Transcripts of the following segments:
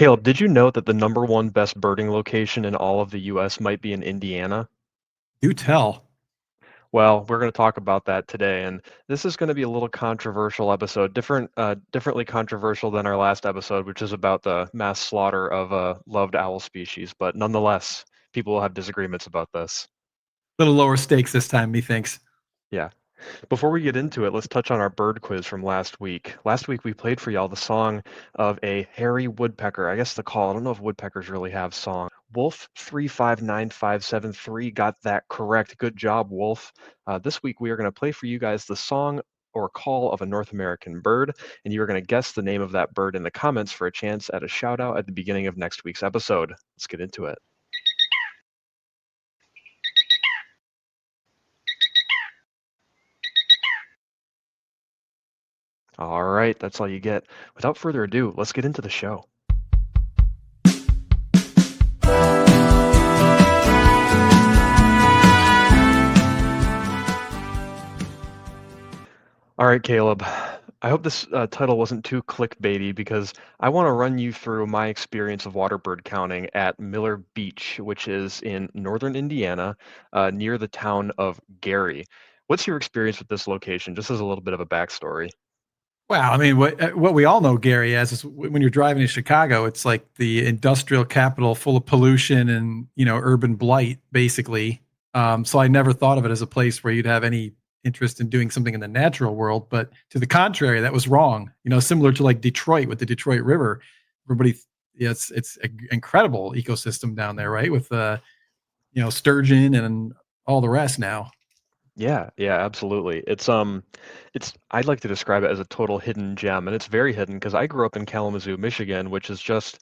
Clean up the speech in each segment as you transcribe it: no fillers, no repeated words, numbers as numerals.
Caleb, did you know that the number one best birding location in all of the US might be in Indiana? Do tell. Well, we're going to talk about that today, and this is going to be a little controversial episode, differently controversial than our last episode, which is about the mass slaughter of a loved owl species. But nonetheless, people will have disagreements about this. Little lower stakes this time, methinks. Yeah. Before we get into it, let's touch on our bird quiz from last week. Last week we played for y'all the song of a hairy woodpecker. I guess the call. I don't know if woodpeckers really have songs. Wolf 359573 got that correct. Good job, Wolf. This week we are going to play for you guys the song or call of a North American bird, and you are going to guess the name of that bird in the comments for a chance at a shout out at the beginning of next week's episode. Let's get into it. All right, that's all you get. Without further ado, let's get into the show. All right, Caleb. I hope this title wasn't too clickbaity because I want to run you through my experience of waterbird counting at Miller Beach, which is in northern Indiana, near the town of Gary. What's your experience with this location, just as a little bit of a backstory? Wow, I mean, what we all know Gary as is when you're driving to Chicago, it's like the industrial capital full of pollution and urban blight, basically. So I never thought of it as a place where you'd have any interest in doing something in the natural world. But to the contrary, that was wrong. Similar to like Detroit with the Detroit River, everybody, yeah, it's an incredible ecosystem down there, right? With sturgeon and all the rest now. Yeah, yeah, absolutely. It's I'd like to describe it as a total hidden gem, and it's very hidden because I grew up in Kalamazoo, Michigan, which is just,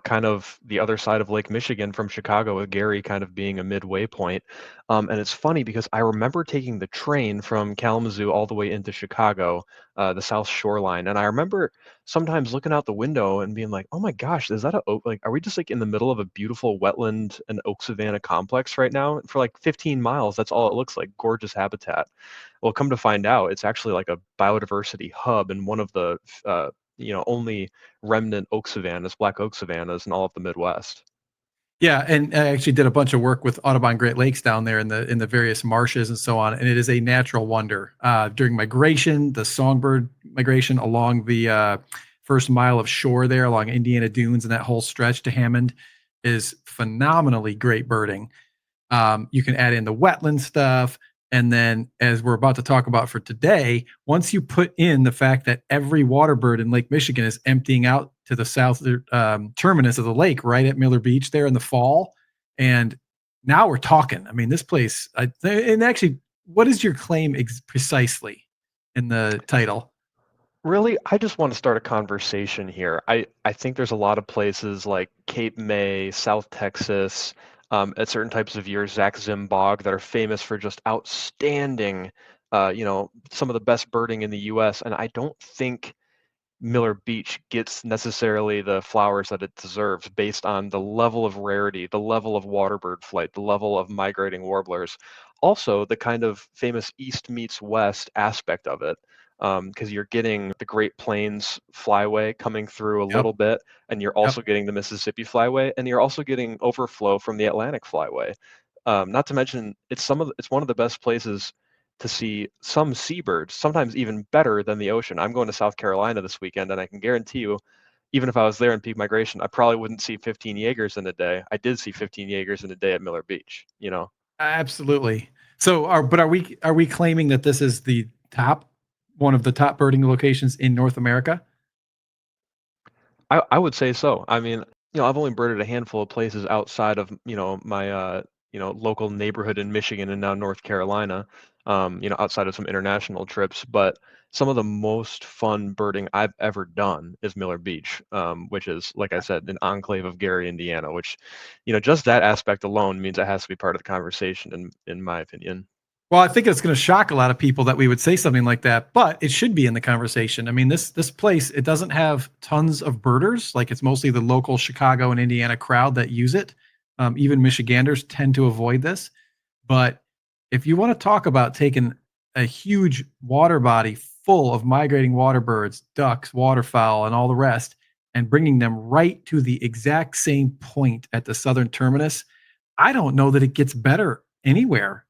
kind of the other side of Lake Michigan from Chicago, with Gary kind of being a midway point. And it's funny because I remember taking the train from Kalamazoo all the way into Chicago, the South Shoreline, and I remember sometimes looking out the window and being like, "Oh my gosh, is that a oak? Like, are we just like in the middle of a beautiful wetland and oak savanna complex right now?" For like 15 miles, that's all it looks like, gorgeous habitat. Well, come to find out, it's actually like a biodiversity hub and one of the only remnant oak savannas, black oak savannas in all of the Midwest. Yeah, and I actually did a bunch of work with Audubon Great Lakes down there in the various marshes and so on, and it is a natural wonder. During migration, the songbird migration along the first mile of shore there, along Indiana Dunes and that whole stretch to Hammond, is phenomenally great birding. You can add in the wetland stuff. And then, as we're about to talk about for today, once you put in the fact that every waterbird in Lake Michigan is emptying out to the south terminus of the lake, right at Miller Beach there in the fall. And now we're talking. I mean, this place, and actually, what is your claim precisely in the title? Really, I just want to start a conversation here. I think there's a lot of places like Cape May, South Texas, at certain types of years, Zach Zimbog, that are famous for just outstanding, some of the best birding in the U.S. And I don't think Miller Beach gets necessarily the flowers that it deserves based on the level of rarity, the level of waterbird flight, the level of migrating warblers, also the kind of famous East meets West aspect of it. Because you're getting the Great Plains flyway coming through a Yep. little bit, and you're Yep. also getting the Mississippi flyway, and you're also getting overflow from the Atlantic flyway. Not to mention, it's one of the best places to see some seabirds, sometimes even better than the ocean. I'm going to South Carolina this weekend, and I can guarantee you, even if I was there in peak migration, I probably wouldn't see 15 Jaegers in a day. I did see 15 Jaegers in a day at Miller Beach, Absolutely. So, are we claiming that this is the top one of the top birding locations in North America? I would say so. I mean, I've only birded a handful of places outside of, my, local neighborhood in Michigan and now North Carolina, outside of some international trips. But some of the most fun birding I've ever done is Miller Beach, which is, like I said, an enclave of Gary, Indiana, which, just that aspect alone means it has to be part of the conversation, in my opinion. Well, I think it's going to shock a lot of people that we would say something like that, but it should be in the conversation. I mean, this place, it doesn't have tons of birders. Like, it's mostly the local Chicago and Indiana crowd that use it. Even Michiganders tend to avoid this. But if you want to talk about taking a huge water body full of migrating water birds, ducks, waterfowl, and all the rest, and bringing them right to the exact same point at the southern terminus, I don't know that it gets better anywhere.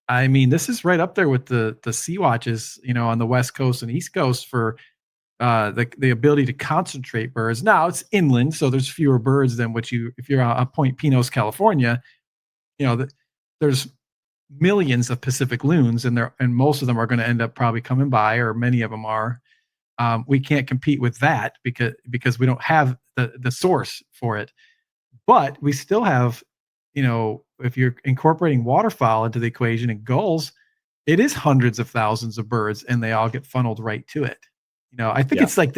I mean, this is right up there with the sea watches, on the West Coast and East Coast for the ability to concentrate birds. Now it's inland, so there's fewer birds than what you if you're on Point Pinos, California. There's millions of Pacific loons, and most of them are going to end up probably coming by, or many of them are. We can't compete with that because we don't have the source for it. But we still have, if you're incorporating waterfowl into the equation and gulls, it is hundreds of thousands of birds, and they all get funneled right to it. I think Yeah. it's like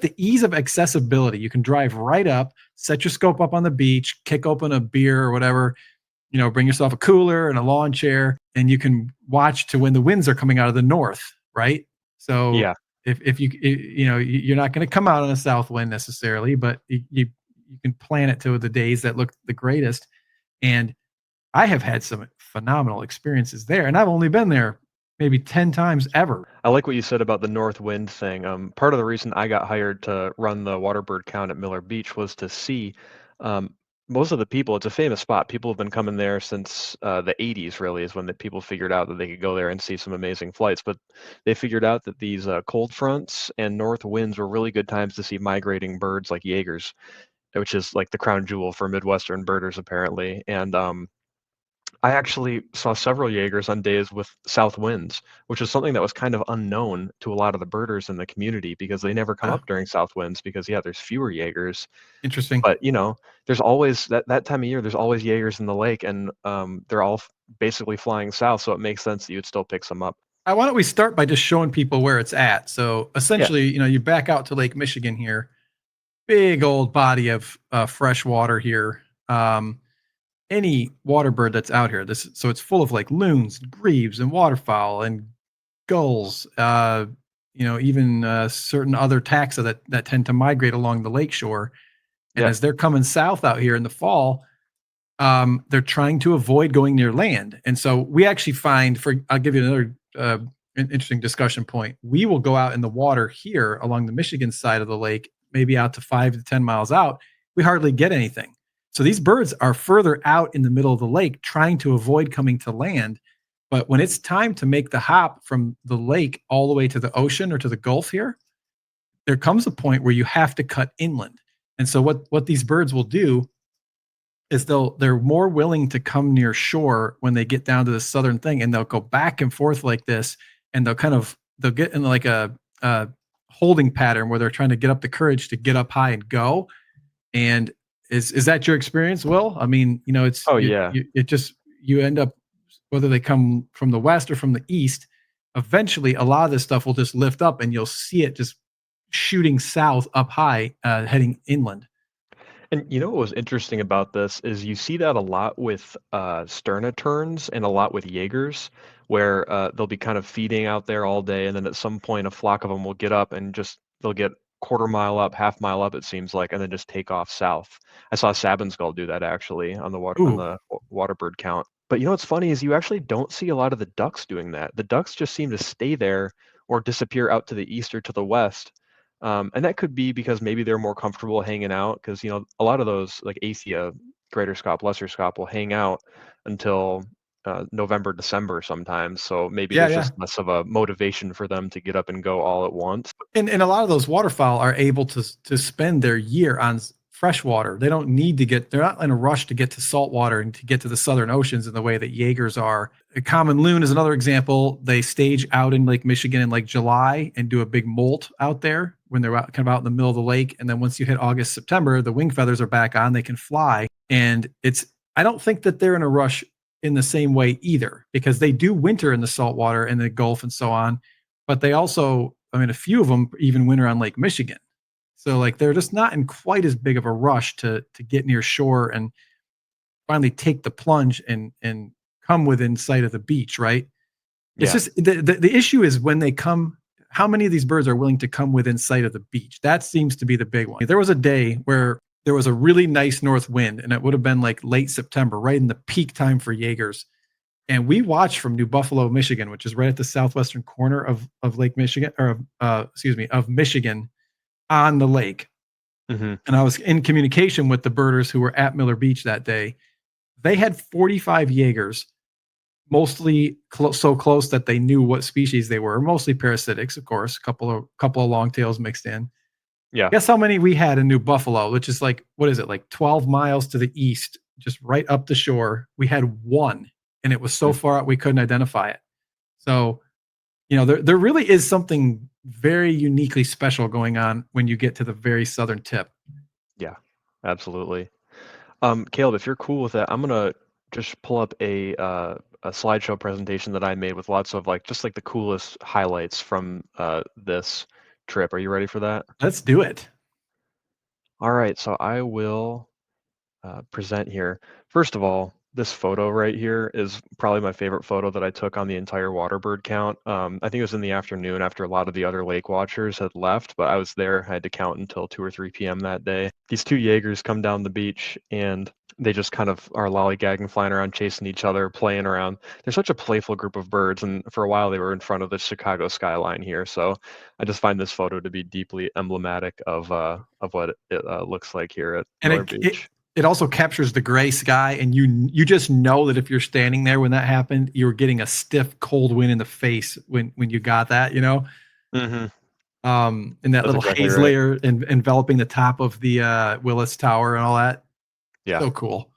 the ease of accessibility. You can drive right up, set your scope up on the beach, kick open a beer or whatever, bring yourself a cooler and a lawn chair, and you can watch to when the winds are coming out of the north, right? So Yeah. if you're not going to come out on a south wind necessarily, but you can plan it to the days that look the greatest. And I have had some phenomenal experiences there, and I've only been there maybe 10 times ever. I like what you said about the north wind thing. Part of the reason I got hired to run the waterbird count at Miller Beach was to see um, most of the people. It's a famous spot. People have been coming there since the 80s, really, is when the people figured out that they could go there and see some amazing flights. But they figured out that these cold fronts and north winds were really good times to see migrating birds like jaegers, which is like the crown jewel for Midwestern birders, apparently. And I actually saw several Jaegers on days with south winds, which is something that was kind of unknown to a lot of the birders in the community because they never come Ah, up during south winds because, yeah, there's fewer Jaegers. interesting. But, there's always that time of year, there's always Jaegers in the lake, and they're all basically flying south. So it makes sense that you'd still pick some up. Why don't we start by just showing people where it's at? So Yeah. essentially, you back out to Lake Michigan here, big old body of fresh water here. Any water bird that's out here, so it's full of like loons, grebes, and waterfowl and gulls. Even certain other taxa that tend to migrate along the lakeshore. And Yeah. as they're coming south out here in the fall, they're trying to avoid going near land. And so we actually find, I'll give you another an interesting discussion point. We will go out in the water here along the Michigan side of the lake, maybe out to 5 to 10 miles out. We hardly get anything. So these birds are further out in the middle of the lake trying to avoid coming to land. But when it's time to make the hop from the lake all the way to the ocean or to the Gulf here, there comes a point where you have to cut inland. And so what these birds will do is they're more willing to come near shore when they get down to the southern thing, and they'll go back and forth like this, and they'll get in like a holding pattern where they're trying to get up the courage to get up high and go. And is that your experience, Will? I mean, it's Oh, yeah. it just you end up, whether they come from the west or from the east, eventually a lot of this stuff will just lift up, and you'll see it just shooting south up high, heading inland. And what was interesting about this is you see that a lot with sternaterns and a lot with Jaegers, where they'll be kind of feeding out there all day, and then at some point a flock of them will get up and just they'll get quarter mile up, half mile up, it seems like, and then just take off south. I saw a Sabin gull do that actually on Ooh, the waterbird count. But what's funny is you actually don't see a lot of the ducks doing that. The ducks just seem to stay there or disappear out to the east or to the west. And that could be because maybe they're more comfortable hanging out because, a lot of those like Athia, Greater Scop, Lesser Scop will hang out until November, December sometimes. So maybe yeah, there's yeah. just less of a motivation for them to get up and go all at once. And a lot of those waterfowl are able to spend their year on fresh water. They don't need to get. They're not in a rush to get to salt water and to get to the southern oceans in the way that Jaegers are. A common loon is another example. They stage out in Lake Michigan in like July and do a big molt out there when they're kind of out in the middle of the lake. And then once you hit August, September, the wing feathers are back on. They can fly, and it's. I don't think that they're in a rush in the same way either, because they do winter in the salt water and the Gulf and so on, but they also, I mean, a few of them even winter on Lake Michigan. So like they're just not in quite as big of a rush to get near shore and finally take the plunge and come within sight of the beach, right? It's Yeah. just the issue is when they come, how many of these birds are willing to come within sight of the beach? That seems to be the big one. There was a day where there was a really nice north wind, and it would have been like late September, right in the peak time for Jaegers. And we watched from New Buffalo, Michigan, which is right at the southwestern corner of Lake Michigan, or excuse me, of Michigan, on the lake. Mhm. and I was in communication with the birders who were at Miller Beach that day. They had 45 Jaegers, mostly so close that they knew what species they were. Mostly parasitics, of course. Couple of long tails mixed in. Yeah. Guess how many we had in New Buffalo, which is like, what is it, like 12 miles to the east, just right up the shore. We had one, and it was so Mm. far out we couldn't identify it. So, there really is something very uniquely special going on when you get to the very southern tip. Yeah. Absolutely. Caleb, if you're cool with that, I'm gonna just pull up a slideshow presentation that I made with lots of like just like the coolest highlights from this trip. Are you ready for that? Let's do it. All right, so I will present here. First of all, this photo right here is probably my favorite photo that I took on the entire waterbird count. I think it was in the afternoon after a lot of the other lake watchers had left, but I was there. I had to count until 2 or 3 p.m. that day. These two Jaegers come down the beach and they just kind of are lollygagging, flying around, chasing each other, playing around. They're such a playful group of birds, and for a while they were in front of the Chicago skyline here. So I just find this photo to be deeply emblematic of what it looks like here at And Miller it Beach. it also captures the gray sky, and you just know that if you're standing there when that happened, you're getting a stiff cold wind in the face when you got that. Mhm. And that That's little exactly haze right. layer enveloping the top of the Willis Tower and all that. Yeah. So cool.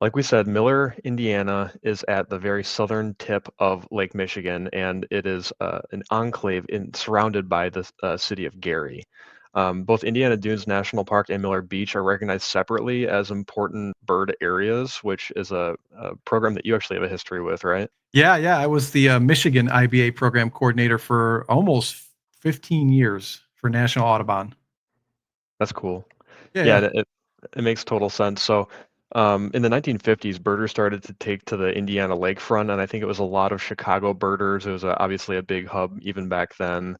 Like we said, Miller, Indiana is at the very southern tip of Lake Michigan, and it is an enclave surrounded by the city of Gary. Both Indiana Dunes National Park and Miller Beach are recognized separately as important bird areas, which is a program that you actually have a history with, right? Yeah, yeah. I was the Michigan IBA program coordinator for almost 15 years for National Audubon. That's cool. Yeah, Yeah, yeah. it makes total sense. So, in the 1950s, birders started to take to the Indiana lakefront, and I think it was a lot of Chicago birders. It was obviously a big hub even back then.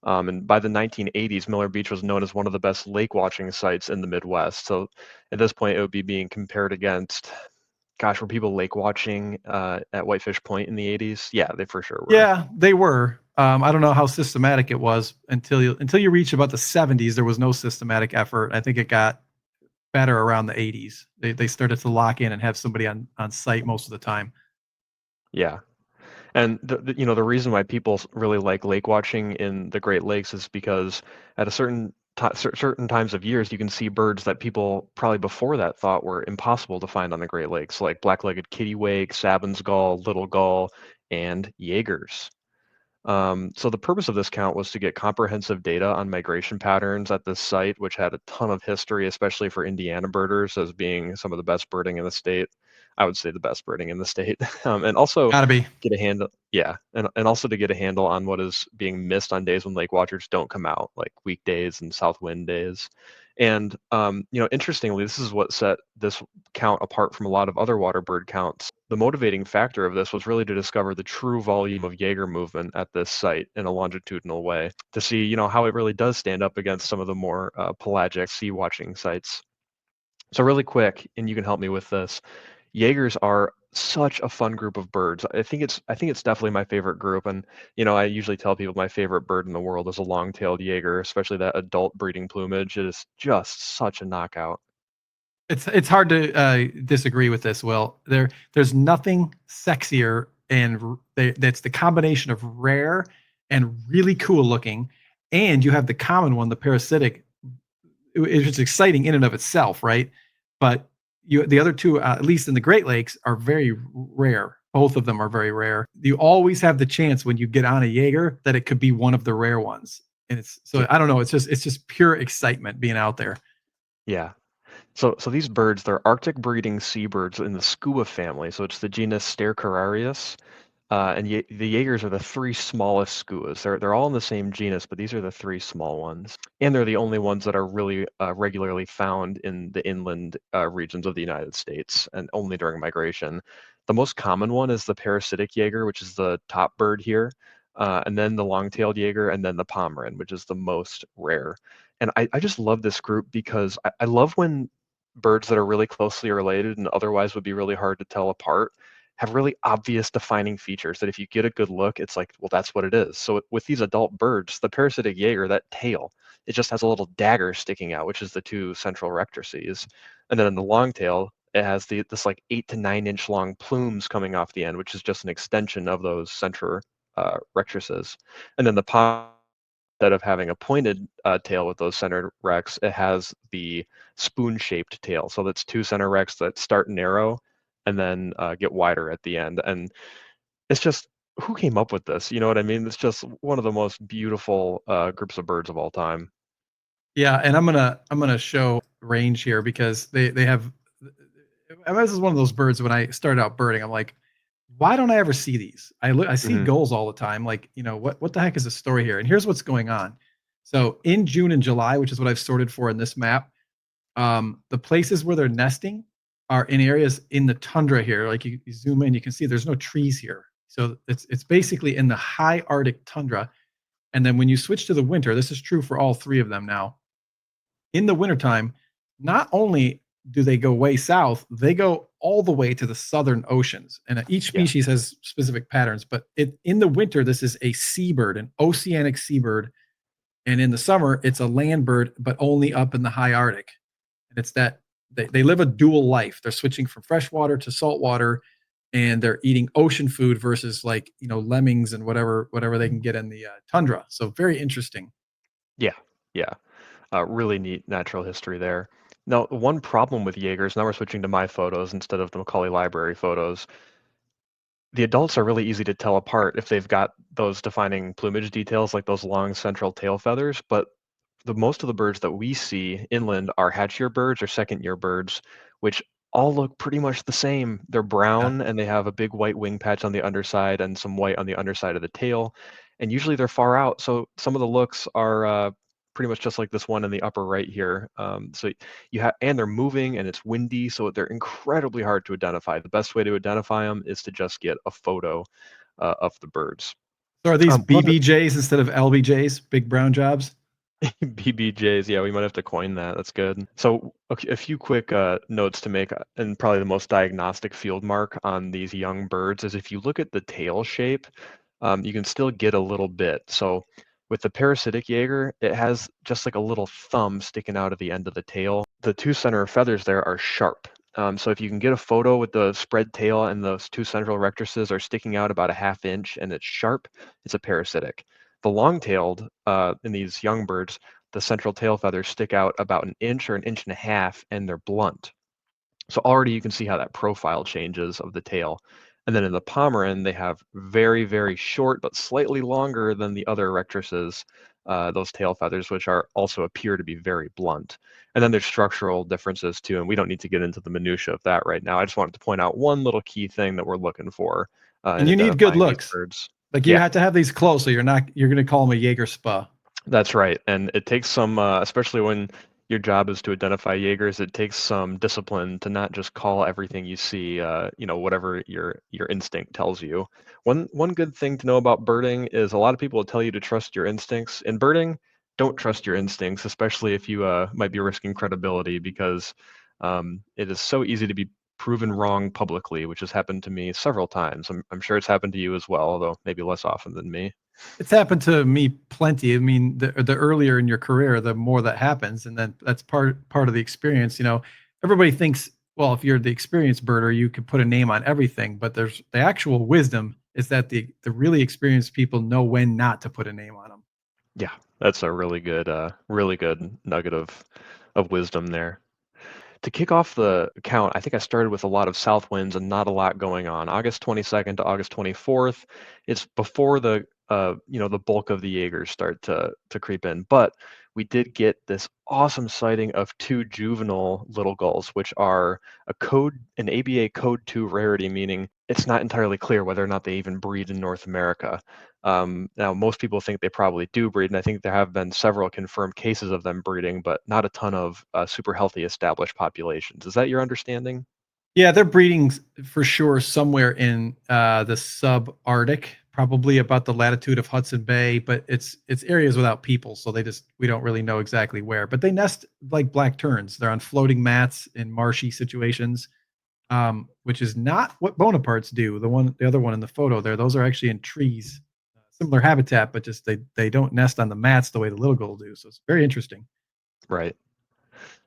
And by the 1980s, Miller Beach was known as one of the best lake watching sites in the Midwest. So, at this point, it would be being compared against, gosh, were people lake watching at Whitefish Point in the 80s? Yeah, they for sure were. Yeah, they were. I don't know how systematic it was until you reach about the 70s. There was no systematic effort. I think it got better around the 80s. They started to lock in and have somebody on site most of the time. Yeah. And the reason why people really like lake watching in the Great Lakes is because at a certain times of years you can see birds that people probably before that thought were impossible to find on the Great Lakes, like black-legged kittiwake, Savin's gull, little gull, and Jaegers. So the purpose of this count was to get comprehensive data on migration patterns at this site, which had a ton of history, especially for Indiana birders, as being some of the best birding in the state. I would say the best birding in the state, and also Gotta be. get a handle, yeah, and also to get a handle on what is being missed on days when lake watchers don't come out, like weekdays and south wind days. And interestingly, this is what set this count apart from a lot of other water bird counts. The motivating factor of this was really to discover the true volume of Jaeger movement at this site in a longitudinal way, to see, how it really does stand up against some of the more pelagic sea watching sites. So really quick, and you can help me with this. Jaegers are such a fun group of birds. I think it's definitely my favorite group, and I usually tell people my favorite bird in the world is a long-tailed Jaeger, especially that adult breeding plumage. It is just such a knockout. It's hard to disagree with this. Will there's nothing sexier that's the combination of rare and really cool looking, and you have the common one, the parasitic. It's exciting in and of itself, right? But the other two, at least in the Great Lakes, are very rare. Both of them are very rare. You always have the chance when you get on a Jaeger that it could be one of the rare ones, and it's so Yeah, I don't know. It's just pure excitement being out there. yeah. So these birds, they're Arctic breeding seabirds in the skua family. So it's the genus Stercorarius. And the Jaegers are the three smallest skuas. They're all in the same genus, but these are the three small ones, and they're the only ones that are really regularly found in the inland regions of the United States, and only during migration. The most common one is the parasitic Jaeger, which is the top bird here, and then the long-tailed Jaeger, and then the Pomeran, which is the most rare. And I just love this group because I love when birds that are really closely related and otherwise would be really hard to tell apart have really obvious defining features that if you get a good look, it's like, well, that's what it is. So with these adult birds, the parasitic Jaeger, that tail, it just has a little dagger sticking out, which is the two central rectrices. And then in the long tail, it has this like 8 to 9 inch long plumes coming off the end, which is just an extension of those central rectrices. And then the instead of having a pointed tail with those center rects, it has the spoon-shaped tail. So that's two center rects that start narrow and then get wider at the end. And it's just, who came up with this? You know what I mean? It's just one of the most beautiful groups of birds of all time. Yeah, and I'm gonna show range here because they have. I mean, this is one of those birds. When I started out birding, I'm like, why don't I ever see these? I see Hmm. gulls all the time. Like, what the heck is the story here? And here's what's going on. So in June and July, which is what I've sorted for in this map, the places where they're nesting are in areas in the tundra here. Like you zoom in, you can see there's no trees here. So it's basically in the high Arctic tundra. And then when you switch to the winter, this is true for all three of them now. In the wintertime, not only do they go way south, they go all the way to the southern oceans. And each Yeah. species has specific patterns, but in the winter, this is a seabird, an oceanic seabird. And in the summer, it's a land bird, but only up in the high Arctic. And it's that they live a dual life. They're switching from freshwater to saltwater, and they're eating ocean food versus like lemmings and whatever they can get in the tundra. So very interesting. Yeah. Yeah. Really neat natural history there. Now, one problem with Jaegers, now we're switching to my photos instead of the Macaulay Library photos. The adults are really easy to tell apart if they've got those defining plumage details like those long central tail feathers, but the most of the birds that we see inland are hatch-year birds or second-year birds, which all look pretty much the same. They're Yeah. brown and they have a big white wing patch on the underside and some white on the underside of the tail. And usually they're far out, so some of the looks are pretty much just like this one in the upper right here. So you have, and they're moving and it's windy, so they're incredibly hard to identify. The best way to identify them is to just get a photo of the birds. So are these One other BBJs instead of LBJs, big brown jobs? BBJs, yeah, we might have to coin that. That's good. So, okay, a few quick notes to make, and probably the most diagnostic field mark on these young birds is if you look at the tail shape, you can still get a little bit. So, with the parasitic Jaeger, it has just like a little thumb sticking out of the end of the tail. The two center feathers there are sharp. So if you can get a photo with the spread tail and those two central rectrices are sticking out about a half inch and it's sharp, it's a parasitic. The long-tailed in these young birds, the central tail feathers stick out about an inch or an inch and a half, and they're blunt. So already you can see how that profile changes of the tail. And then in the Pomeran, they have very, very short, but slightly longer than the other rectrices, those tail feathers, which are also appear to be very blunt. And then there's structural differences too, and we don't need to get into the minutia of that right now. I just wanted to point out one little key thing that we're looking for in And you need good identifying these looks. birds. Like you Yeah. have to have these close, so you're gonna call them a Jaeger spa. That's right, and it takes some, especially when your job is to identify Jaegers, it takes some discipline to not just call everything you see, whatever your instinct tells you. One good thing to know about birding is a lot of people will tell you to trust your instincts. In birding, don't trust your instincts, especially if you might be risking credibility, because it is so easy to be proven wrong publicly, which has happened to me several times. I'm sure it's happened to you as well, although maybe less often than me. It's happened to me plenty. I mean, the earlier in your career, the more that happens, and then that's part of the experience. Everybody thinks, well, if you're the experienced birder, you can put a name on everything, but there's the actual wisdom is that the really experienced people know when not to put a name on them. Yeah, that's a really good nugget of wisdom there. To kick off the count, I think I started with a lot of south winds and not a lot going on. August 22nd to August 24th, it's before the bulk of the Jaegers start to creep in. But we did get this awesome sighting of two juvenile little gulls, which are an ABA code 2 rarity, meaning it's not entirely clear whether or not they even breed in North America. Now, most people think they probably do breed, and I think there have been several confirmed cases of them breeding, but not a ton of super healthy established populations. Is that your understanding? Yeah, they're breeding for sure somewhere in the subarctic, probably about the latitude of Hudson Bay, but it's areas without people, so we don't really know exactly where. But they nest like black terns. They're on floating mats in marshy situations, which is not what Bonapartes do. The other one in the photo there, those are actually in trees. similar habitat, but just they don't nest on the mats the way the little gulls do. So it's very interesting. Right.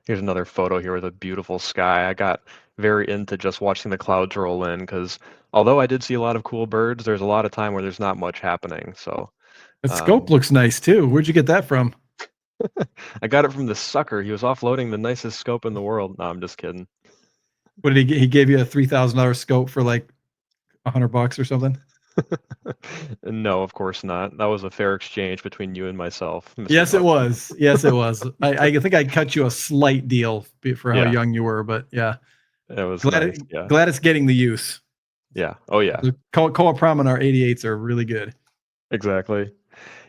Here's another photo here with a beautiful sky. I got very into just watching the clouds roll in because although I did see a lot of cool birds, there's a lot of time where there's not much happening. So That scope um, looks nice too. Where'd you get that from? I got it from the sucker. He was offloading the nicest scope in the world. No, I'm just kidding. What did he get? He gave you a $3,000 scope for like $100 or something? No, of course not. That was a fair exchange between you and myself, Mr. Yes, it Buxton. was. Yes, it was. I think I cut you a slight deal for how Yeah, young you were, but yeah, it was glad nice. it, Yeah, glad it's getting the use. yeah. Oh, yeah. The Koa Promenade 88s are really good. Exactly.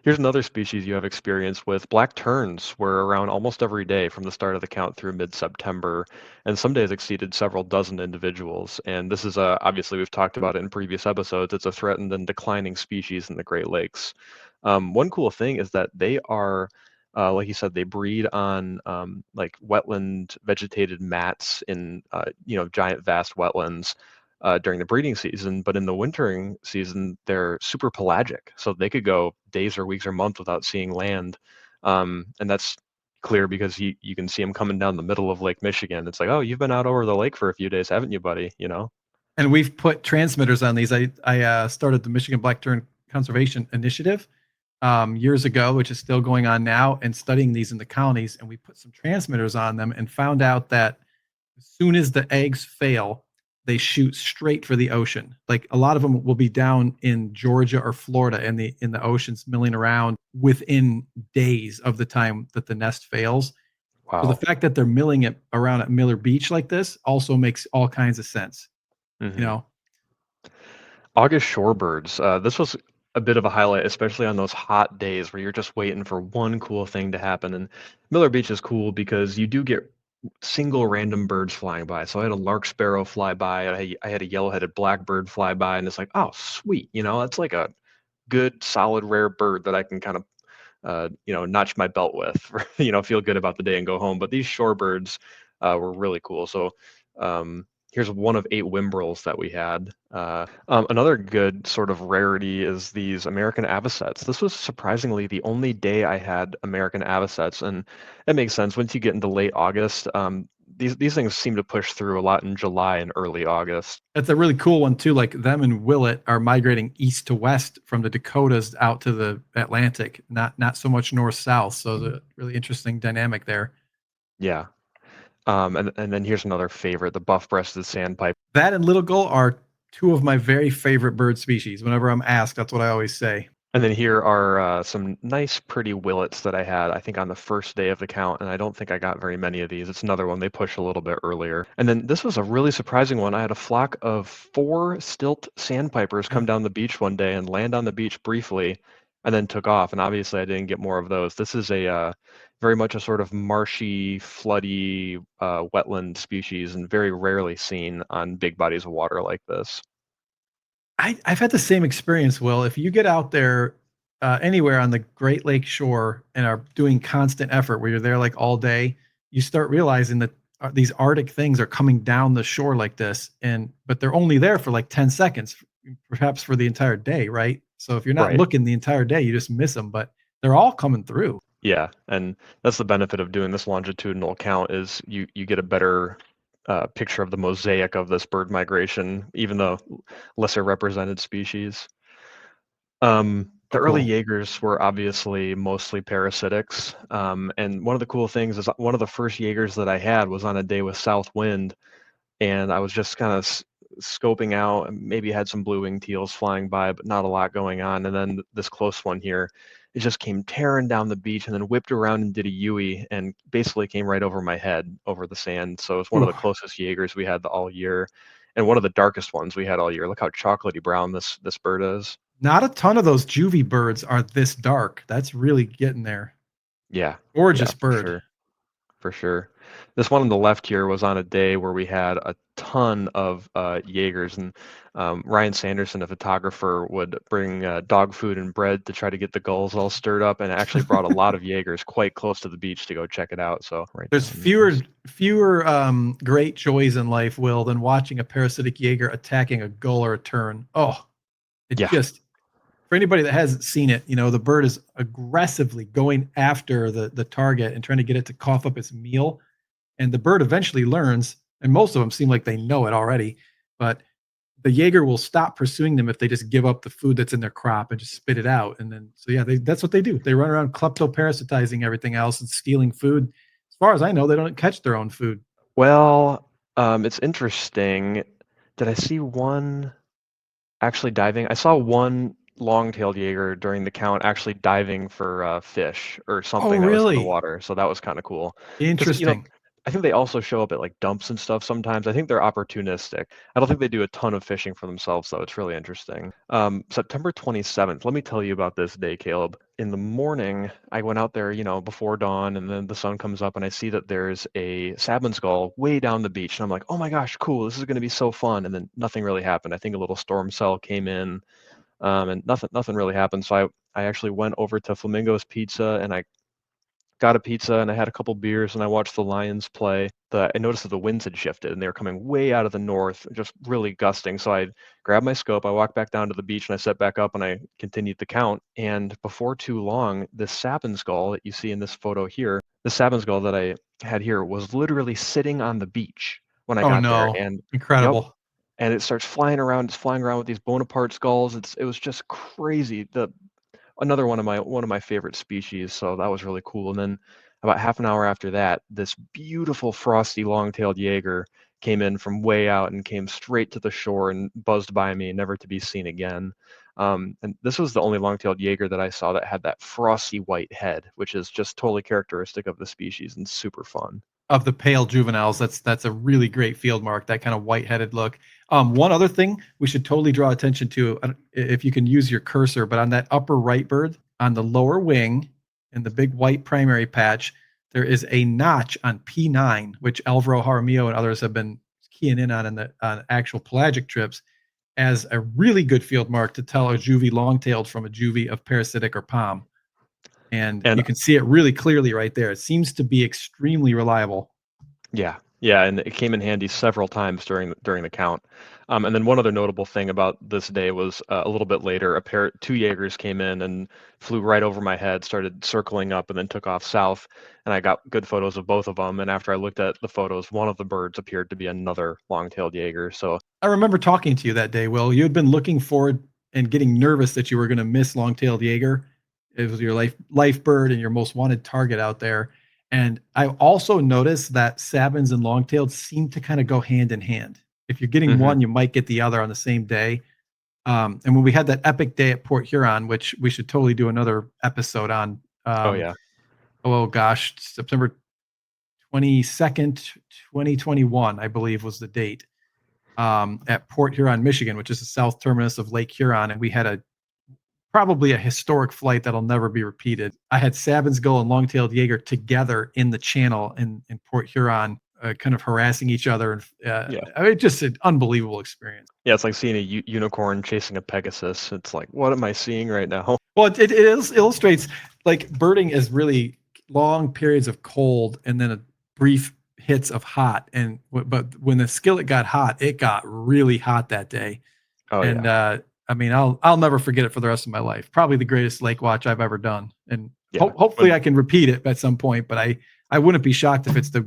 Here's another species you have experience with. Black terns were around almost every day from the start of the count through mid-September, and some days exceeded several dozen individuals. And this is obviously we've talked about it in previous episodes. It's a threatened and declining species in the Great Lakes. One cool thing is that they are, like you said, they breed on like wetland vegetated mats in giant vast wetlands during the breeding season, but in the wintering season, they're super pelagic. So they could go days or weeks or months without seeing land. And that's clear because you can see them coming down the middle of Lake Michigan. It's like, oh, you've been out over the lake for a few days, haven't you, buddy? You know? And we've put transmitters on these. I started the Michigan Black Tern Conservation Initiative years ago, which is still going on now, and studying these in the counties. And we put some transmitters on them and found out that as soon as the eggs fail, they shoot straight for the ocean. Like a lot of them will be down in Georgia or Florida in the oceans milling around within days of the time that the nest fails. So the Wow. fact that they're milling it around at Miller Beach like this also makes all kinds of sense, you Hmm. know. August shorebirds. This was a bit of a highlight, especially on those hot days where you're just waiting for one cool thing to happen. And Miller Beach is cool because you do get single random birds flying by. So I had a lark sparrow fly by, I had a yellow-headed blackbird fly by, and it's like, oh, sweet, that's like a good, solid, rare bird that I can kind of, notch my belt with, or, feel good about the day and go home. But these shorebirds were really cool. So here's one of 8 whimbrels that we had. Another good sort of rarity is these American avocets. This was surprisingly the only day I had American avocets, and it makes sense once you get into late August. These things seem to push through a lot in July and early August. That's a really cool one too. Like them and Willet are migrating east to west from the Dakotas out to the Atlantic, not so much north south. So the really interesting dynamic there. Yeah. And then here's another favorite, the buff-breasted sandpiper. That and little gull are two of my very favorite bird species. Whenever I'm asked, that's what I always say. And then here are some nice, pretty willets that I had, I think, on the first day of the count, and I don't think I got very many of these. It's another one. They push a little bit earlier. And then this was a really surprising one. I had a flock of 4 stilt sandpipers come down the beach one day and land on the beach briefly and then took off. And obviously, I didn't get more of those. This is a very much a sort of marshy, floody, wetland species and very rarely seen on big bodies of water like this. I've had the same experience, Will. If you get out there anywhere on the Great Lake shore and are doing constant effort where you're there like all day, you start realizing that these Arctic things are coming down the shore like this, but they're only there for like 10 seconds, perhaps for the entire day, right? So if you're not Right. looking the entire day, you just miss them, but they're all coming through. Yeah, and that's the benefit of doing this longitudinal count is you get a better picture of the mosaic of this bird migration, even though lesser represented species. Oh, The early cool. Jaegers were obviously mostly parasitics, and one of the cool things is one of the first Jaegers that I had was on a day with south wind, and I was just kind of scoping out and maybe had some blue-winged teals flying by, but not a lot going on. And then this close one here, it just came tearing down the beach and then whipped around and did a Yui and basically came right over my head over the sand. So it's one of Ooh, the closest Jaegers we had all year, and one of the darkest ones we had all year. Look how chocolatey brown this bird is. not a ton of those juvie birds are this dark. That's really getting there. Yeah, yeah, Gorgeous for bird. sure. For sure. This one on the left here was on a day where we had a ton of Jaegers, and Ryan Sanderson, a photographer, would bring dog food and bread to try to get the gulls all stirred up, and actually brought a lot of Jaegers quite close to the beach to go check it out. So right There's down these. fewer great joys in life, Will, than watching a parasitic Jaeger attacking a gull or a tern. Oh, it Yeah, just For anybody that hasn't seen it, the bird is aggressively going after the target and trying to get it to cough up its meal. And the bird eventually learns, and most of them seem like they know it already, but the Jaeger will stop pursuing them if they just give up the food that's in their crop and just spit it out. And then, so yeah, that's what they do. They run around kleptoparasitizing everything else and stealing food. As far as I know, they don't catch their own food. Well, it's interesting. Did I see one actually diving? I saw one long-tailed Jaeger during the count actually diving for fish or Oh, something that was in the really? water, so that was kind of cool. Because Interesting. I think they also show up at like dumps and stuff sometimes. I think they're opportunistic. I don't think they do a ton of fishing for themselves, though. It's really interesting. September 27th. Let me tell you about this day, Caleb. In the morning, I went out there, before dawn, and then the sun comes up, and I see that there's a salmon skull way down the beach, and I'm like, oh my gosh, cool! This is going to be so fun. And then nothing really happened. I think a little storm cell came in, and nothing really happened. So I actually went over to Flamingo's Pizza, and I got a pizza and I had a couple beers and I watched the Lions play. I noticed that the winds had shifted and they were coming way out of the north, just really gusting. So I grabbed my scope, I walked back down to the beach and I set back up and I continued the count. And before too long, this sapin skull that you see in this photo here, the sapin skull that I had here was literally sitting on the beach when I Oh, got there. no. And yep, Incredible. and it starts flying around. It's flying around with these Bonaparte skulls. It was just crazy. The Another one of my favorite species, so that was really cool. And then about half an hour after that, this beautiful frosty long-tailed Jaeger came in from way out and came straight to the shore and buzzed by me, never to be seen again. And this was the only long-tailed Jaeger that I saw that had that frosty white head, which is just totally characteristic of the species and super fun. Of the pale juveniles, that's a really great field mark, that kind of white-headed look. One other thing we should totally draw attention to, if you can use your cursor, but on that upper right bird, on the lower wing, in the big white primary patch, there is a notch on P9, which Alvaro Jaramillo and others have been keying in on actual pelagic trips as a really good field mark to tell a juvie long-tailed from a juvie of parasitic or palm. And And you can see it really clearly right there. It seems to be extremely reliable. yeah, yeah, and it came in handy several times during the count. And then one other notable thing about this day was a little bit later, two Jaegers came in and flew right over my head, started circling up, and then took off south. And I got good photos of both of them. And after I looked at the photos, one of the birds appeared to be another long-tailed Jaeger. So I remember talking to you that day, Will. You had been looking forward and getting nervous that you were going to miss long-tailed Jaeger. It was your life bird and your most wanted target out there. And I also noticed that Sabins and long-tailed seem to kind of go hand in hand. If you're getting mhm. one, you might get the other on the same day. And when we had that epic day at Port Huron, which we should totally do another episode on, Oh yeah, oh gosh, September 22nd, 2021, I believe was the date, at Port Huron, Michigan, which is the south terminus of Lake Huron. And we had probably a historic flight that'll never be repeated. I had Sabin's Gull and Long-tailed Jaeger together in the channel in Port Huron, kind of harassing each other. And yeah, I mean, just an unbelievable experience. yeah. It's like seeing a unicorn chasing a Pegasus. It's like, what am I seeing right now? Well, it illustrates like birding is really long periods of cold and then a brief hits of hot. And but when the skillet got hot, it got really hot that day. Oh And yeah, I mean, I'll never forget it for the rest of my life. Probably the greatest lake watch I've ever done. And yeah. hopefully When I can repeat it at some point. But I wouldn't be shocked if it's the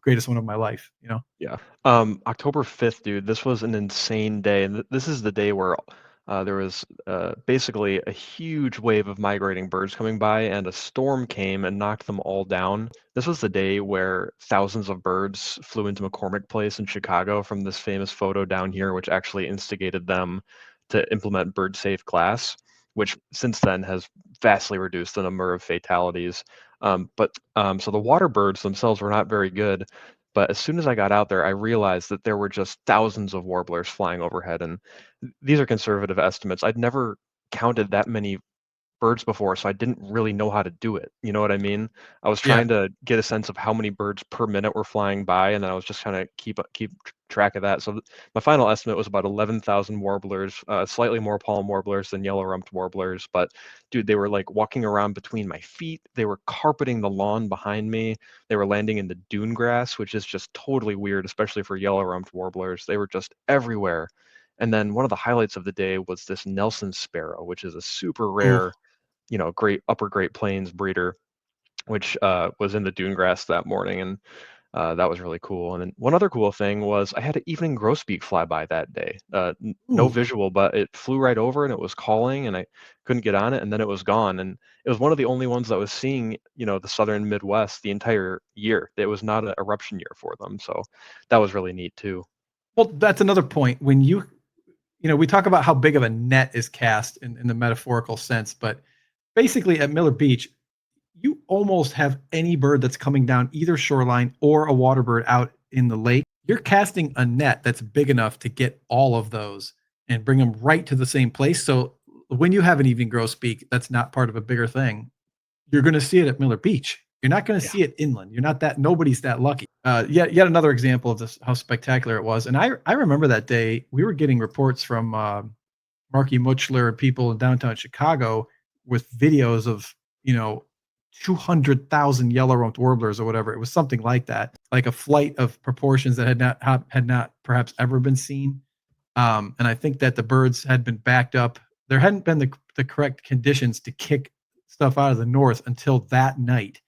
greatest one of my life. You know. Yeah. October 5th, dude, this was an insane day. And this is the day where there was basically a huge wave of migrating birds coming by, and a storm came and knocked them all down. This was the day where thousands of birds flew into McCormick Place in Chicago from this famous photo down here, which actually instigated them to implement bird safe glass, which since then has vastly reduced the number of fatalities. So the water birds themselves were not very good. But as soon as I got out there, I realized that there were just thousands of warblers flying overhead. And these are conservative estimates. I'd never counted that many birds before, so I didn't really know how to do it. You know what I mean? I was Yeah. trying to get a sense of how many birds per minute were flying by, and then I was just trying to keep track of that. So my final estimate was about 11,000 warblers, slightly more palm warblers than yellow-rumped warblers. But dude, they were like walking around between my feet. They were carpeting the lawn behind me. They were landing in the dune grass, which is just totally weird, especially for yellow-rumped warblers. They were just everywhere. And then one of the highlights of the day was this Nelson sparrow, which is a super Ooh. rare, great upper Great Plains breeder, which was in the dune grass that morning, and that was really cool. And then one other cool thing was I had an evening grosbeak fly by that day. No Ooh. visual, but it flew right over and it was calling, and I couldn't get on it, and then it was gone. And it was one of the only ones that was seeing, the southern Midwest the entire year. It was not an eruption year for them, so that was really neat too. Well, that's another point. When we talk about how big of a net is cast in the metaphorical sense, but basically at Miller Beach, you almost have any bird that's coming down either shoreline or a water bird out in the lake. You're casting a net that's big enough to get all of those and bring them right to the same place. So when you have an evening grosbeak that's not part of a bigger thing, you're going to see it at Miller Beach. You're not going to Yeah. see it inland. You're not that nobody's that lucky. Yet another example of this how spectacular it was. And I remember that day we were getting reports from Marky Muchler and people in downtown Chicago with videos of, you know, 200,000 yellow-rumped warblers or whatever. It was something like that, like a flight of proportions that had not perhaps ever been seen. And I think that the birds had been backed up. There hadn't been the correct conditions to kick stuff out of the north until that night.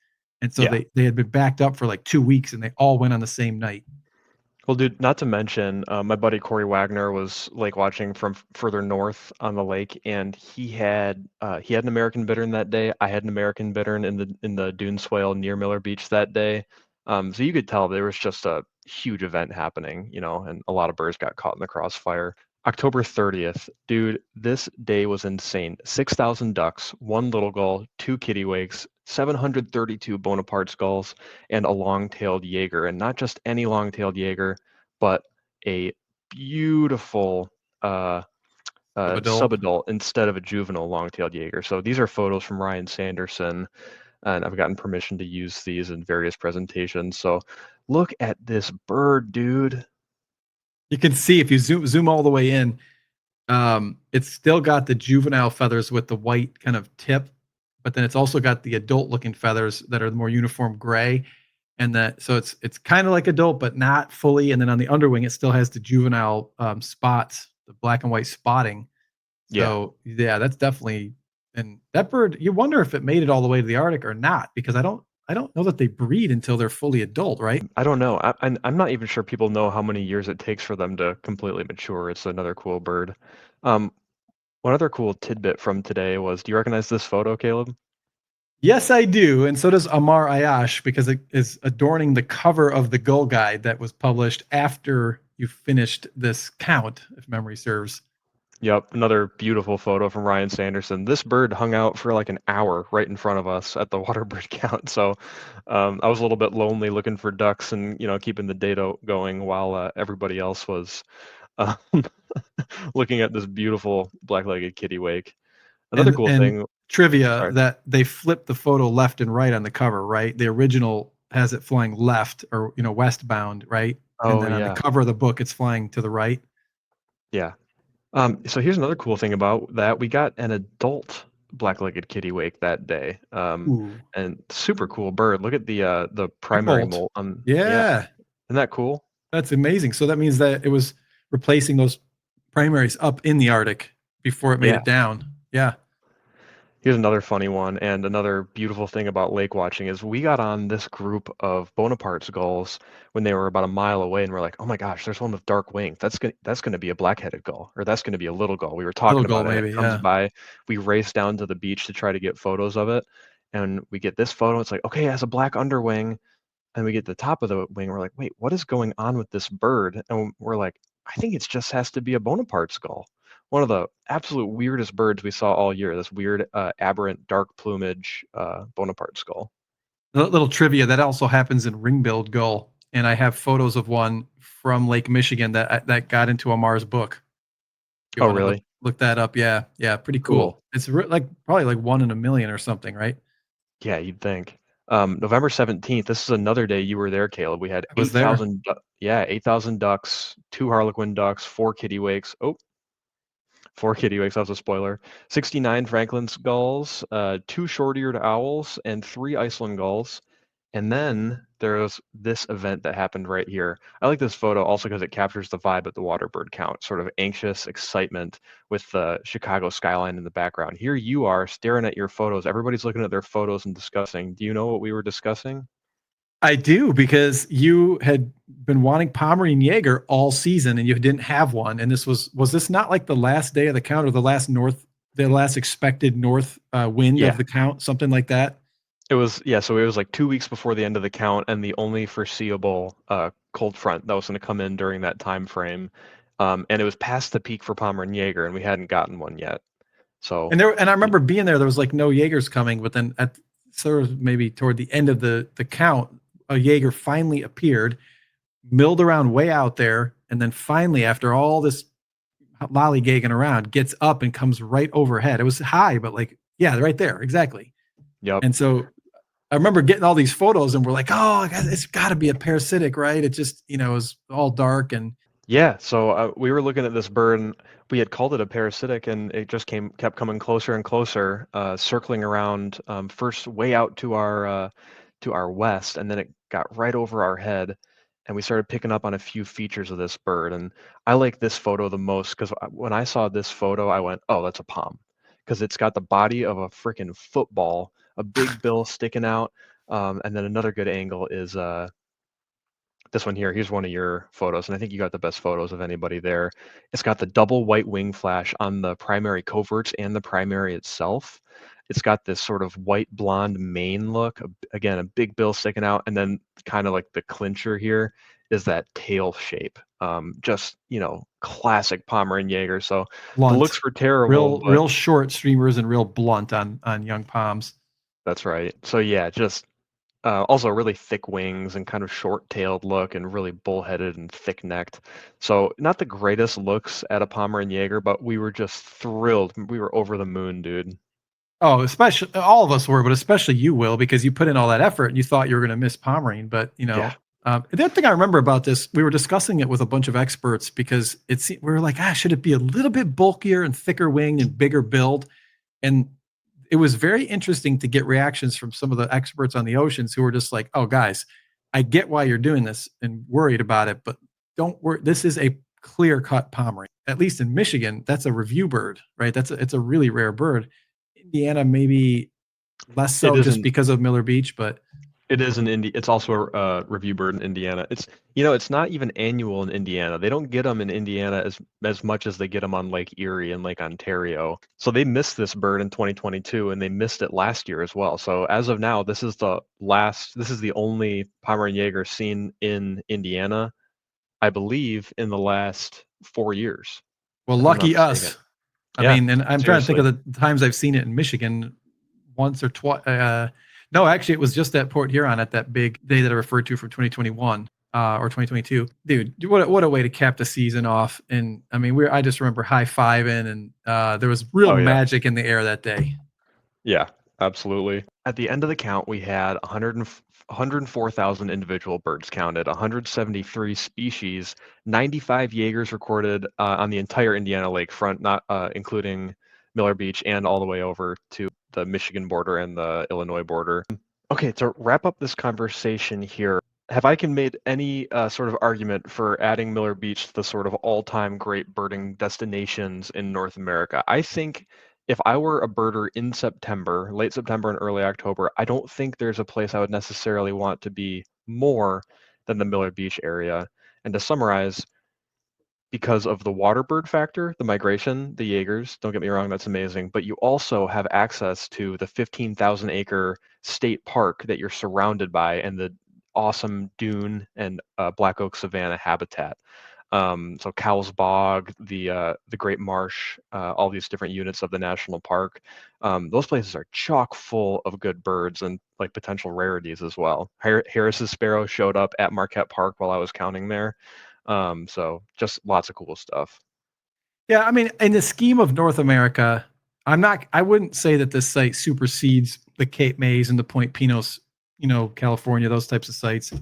And so Yeah. they had been backed up for like 2 weeks and they all went on the same night. Well, dude, not to mention, my buddy Corey Wagner was lake watching from further north on the lake, and he had an American bittern that day. I had an American bittern in the dune swale near Miller Beach that day. So you could tell there was just a huge event happening, and a lot of birds got caught in the crossfire. October 30th, dude, this day was insane. 6,000 ducks, one little gull, two kittiwakes, 732 Bonaparte's gulls, and a long-tailed Jaeger, and not just any long-tailed Jaeger, but a beautiful uh, Of adult. subadult instead of a juvenile long-tailed Jaeger. So these are photos from Ryan Sanderson, and I've gotten permission to use these in various presentations. So look at this bird, dude. You can see if you zoom all the way in, it's still got the juvenile feathers with the white kind of tip, but then it's also got the adult looking feathers that are more uniform gray. And that so it's kind of like adult, but not fully. And then on the underwing, it still has the juvenile spots, the black and white spotting. Yeah. So yeah, that's definitely and that bird, you wonder if it made it all the way to the Arctic or not, because I don't know that they breed until they're fully adult, right? I don't know. I'm not even sure people know how many years it takes for them to completely mature. It's another cool bird. Um, One other cool tidbit from today was, do you recognize this photo, Caleb? Yes, I do, and so does Amar Ayash because it is adorning the cover of the Gull Guide that was published after you finished this count, if memory serves. Yep, another beautiful photo from Ryan Sanderson. This bird hung out for like an hour right in front of us at the waterbird count. So I was a little bit lonely looking for ducks and keeping the data going while everybody else was um, looking at this beautiful black-legged kittiwake. Another And cool and thing. trivia Sorry. that they flipped the photo left and right on the cover, right? The original has it flying left or westbound, right? And Oh then on the yeah, cover of the book, it's flying to the right. yeah. So here's another cool thing about that. We got an adult black-legged kittiwake that day, Ooh, and super cool bird. Look at the big primary molt. molt. Yeah, Yeah, isn't that cool? that's amazing. So that means that it was replacing those primaries up in the Arctic before it made Yeah. it down. Yeah. Here's another funny one, and another beautiful thing about lake watching is we got on this group of Bonaparte's gulls when they were about a mile away, and we're like, "Oh my gosh, there's one with dark wing. That's gonna be a black-headed gull, or that's gonna be a little gull." We were Little talking goal about it, and it maybe, comes yeah. by. We race down to the beach to try to get photos of it, and we get this photo. It's like, okay, it has a black underwing, and we get the top of the wing. We're like, wait, what is going on with this bird? And we're like, I think it just has to be a Bonaparte skull. One of the absolute weirdest birds we saw all year. This weird, aberrant, dark plumage Bonaparte skull. Little trivia that also happens in ring-billed gull, and I have photos of one from Lake Michigan that got into a Mars book. You Oh, want to look really? look that up? Yeah, yeah, pretty Cool. cool. It's like probably like one in a million or something, right? Yeah, you'd think. November 17th. This is another day you were there, Caleb. We had I was there. 8,000 ducks, two Harlequin ducks, four kittiwakes. Oh, four kittiwakes. That was a spoiler. 69 Franklin's gulls, two short-eared owls, and three Iceland gulls. And then there was this event that happened right here. I like this photo also because it captures the vibe at the waterbird count, sort of anxious excitement with the Chicago skyline in the background. Here you are staring at your photos. Everybody's looking at their photos and discussing. Do you know what we were discussing? I do, because you had been wanting Pomeranian Jaeger all season and you didn't have one. And was this not like the last day of the count, or the last expected north wind of Yeah. the count, something like that? It was, yeah, so it was like 2 weeks before the end of the count and the only foreseeable cold front that was going to come in during that time frame. And it was past the peak for Pomeranian Jaeger, and we hadn't gotten one yet. So, And I y- remember being there. There was like no Jaegers coming, but then at sort of maybe toward the end of the count, a Jaeger finally appeared, milled around way out there, and then finally, after all this lollygagging around, gets up and comes right overhead. It was high, but like, yeah, right there, exactly. yep. And so I remember getting all these photos, and we're like, oh, it's got to be a parasitic, right? It just, it was all dark and Yeah, so we were looking at this bird, and we had called it a parasitic, and it just kept coming closer and closer, circling around first way out to our west, and then it got right over our head, and we started picking up on a few features of this bird. And I like this photo the most because when I saw this photo, I went, "Oh, that's a palm," because it's got the body of a freaking football, a big bill sticking out, and then another good angle is this one here. Here's one of your photos, and I think you got the best photos of anybody there. It's got the double white wing flash on the primary coverts and the primary itself. It's got this sort of white blonde mane look. Again, a big bill sticking out, and then kind of like the clincher here is that tail shape. Just classic Pomeranian Jaeger. So the looks blunt, were terrible, but real short streamers and real blunt on young palms. that's right. So yeah, just also really thick wings and kind of short-tailed look and really bullheaded and thick-necked. So not the greatest looks at a Pomeranian Jaeger, but we were just thrilled. We were over the moon, dude. Oh, especially all of us were, but especially you, Will, because you put in all that effort and you thought you were going to miss Pomeranian. But Yeah. the other thing I remember about this, we were discussing it with a bunch of experts because we were like, should it be a little bit bulkier and thicker wing and bigger build? And it was very interesting to get reactions from some of the experts on the oceans who were just like, "Oh, guys, I get why you're doing this and worried about it, but don't worry. This is a clear cut Pomeranian. At least in Michigan, that's a review bird, right? It's a really rare bird. Indiana, maybe less It so just isn't because of Miller Beach, but it is an it's also a review bird in Indiana. It's not even annual in Indiana. They don't get them in Indiana as much as they get them on Lake Erie and Lake Ontario. So they missed this bird in 2022, and they missed it last year as well. So as of now, this is the only Pomeranian Jaeger seen in Indiana, I believe, in the last 4 years, well, if I'm not lucky mistaken. us. I Yeah, mean, and I'm trying to think of seriously. the times I've seen it in Michigan, once or twice. No, actually, it was just at Port Huron at that big day that I referred to from 2021 or 2022. Dude, what a way to cap the season off! And I mean, I just remember high fiving, and there was real Oh yeah. magic in the air that day. Yeah, absolutely. At the end of the count, we had 104,000 individual birds counted, 173 species, 95 Jaegers recorded on the entire Indiana lakefront, not including Miller Beach and all the way over to the Michigan border and the Illinois border. Okay, to wrap up this conversation here, have I can made any sort of argument for adding Miller Beach to the sort of all-time great birding destinations in North America? I think if I were a birder in September, late September and early October, I don't think there's a place I would necessarily want to be more than the Miller Beach area. And to summarize, because of the waterbird factor, the migration, the Jaegers, don't get me wrong, that's amazing, but you also have access to the 15,000 acre state park that you're surrounded by and the awesome dune and black oak savanna habitat. So Cowles Bog, the Great Marsh, all these different units of the national park. Those places are chock full of good birds and like potential rarities as well. Harris's sparrow showed up at Marquette Park while I was counting there. So just lots of cool stuff. Yeah, I mean, in the scheme of North America, I wouldn't say that this site supersedes the Cape Mays and the Point Pinos, California, those types of sites.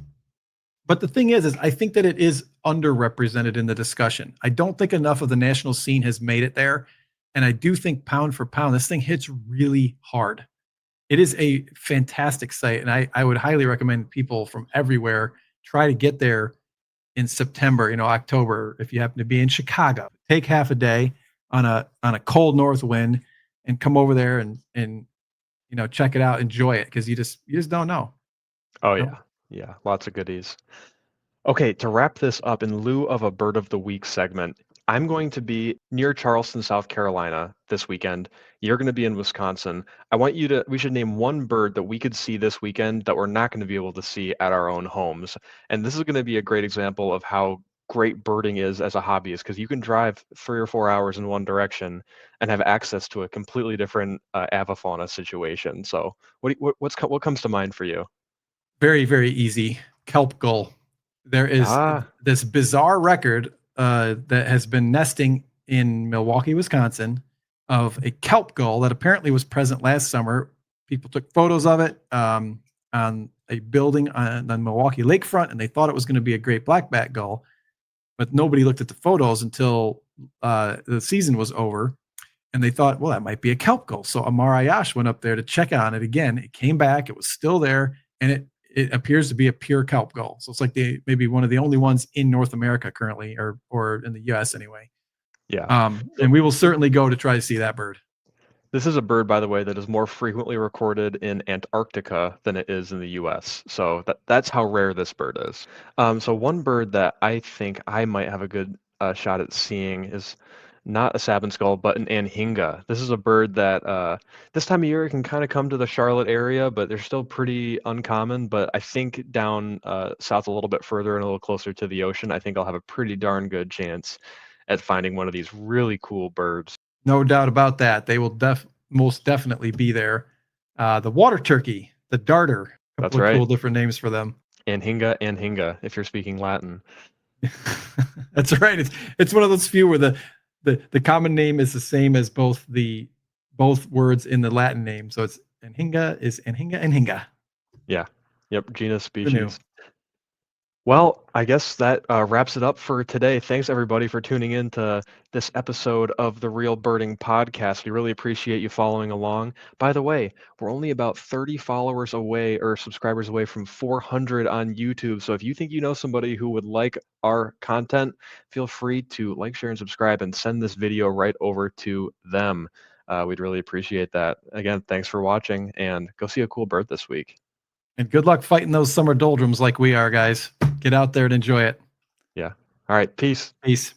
But the thing is I think that it is underrepresented in the discussion. I don't think enough of the national scene has made it there. And I do think pound for pound, this thing hits really hard. It is a fantastic site, and I would highly recommend people from everywhere try to get there in September, October, if you happen to be in Chicago. Take half a day on a cold north wind and come over there and check it out, enjoy it because you just don't know. Oh, You know? yeah. Yeah, lots of goodies. Okay, to wrap this up, in lieu of a bird of the week segment, I'm going to be near Charleston, South Carolina this weekend. You're going to be in Wisconsin. We should name one bird that we could see this weekend that we're not going to be able to see at our own homes. And this is going to be a great example of how great birding is as a hobbyist because you can drive 3 or 4 hours in one direction and have access to a completely different avifauna situation. So, what comes to mind for you? Very, very easy. Kelp gull. There is Ah, this bizarre record that has been nesting in Milwaukee, Wisconsin, of a kelp gull that apparently was present last summer. People took photos of it on a building on the Milwaukee lakefront, and they thought it was going to be a great blackback gull, but nobody looked at the photos until the season was over, and they thought, well, that might be a kelp gull. So Amar Ayash went up there to check on it again. It came back, it was still there, and it appears to be a pure kelp gull. So it's like maybe one of the only ones in North America currently, or in the US anyway. yeah. So And we will certainly go to try to see that bird. this is a bird, by the way, that is more frequently recorded in Antarctica than it is in the US. So that's how rare this bird is. So one bird that I think I might have a good shot at seeing is not a sabin skull, but an anhinga. This is a bird that this time of year can kind of come to the Charlotte area, but they're still pretty uncommon. But I think down south a little bit further and a little closer to the ocean, I think I'll have a pretty darn good chance at finding one of these really cool birds. No doubt about that. They will most definitely be there. The water turkey, the darter, a couple That's of right. cool different names for them. Anhinga, anhinga, if you're speaking Latin. That's right. It's one of those few where the common name is the same as both words in the Latin name. So it's Anhinga is Anhinga Anhinga. Yeah. Yep. Genus, Who knew? species. Well, I guess that wraps it up for today. Thanks everybody for tuning in to this episode of the Real Birding Podcast. We really appreciate you following along. By the way, we're only about 30 followers away or subscribers away from 400 on YouTube. So if you think you know somebody who would like our content, feel free to like, share, and subscribe and send this video right over to them. We'd really appreciate that. Again, thanks for watching and go see a cool bird this week. And good luck fighting those summer doldrums like we are, guys. Get out there and enjoy it. Yeah. All right. Peace. Peace.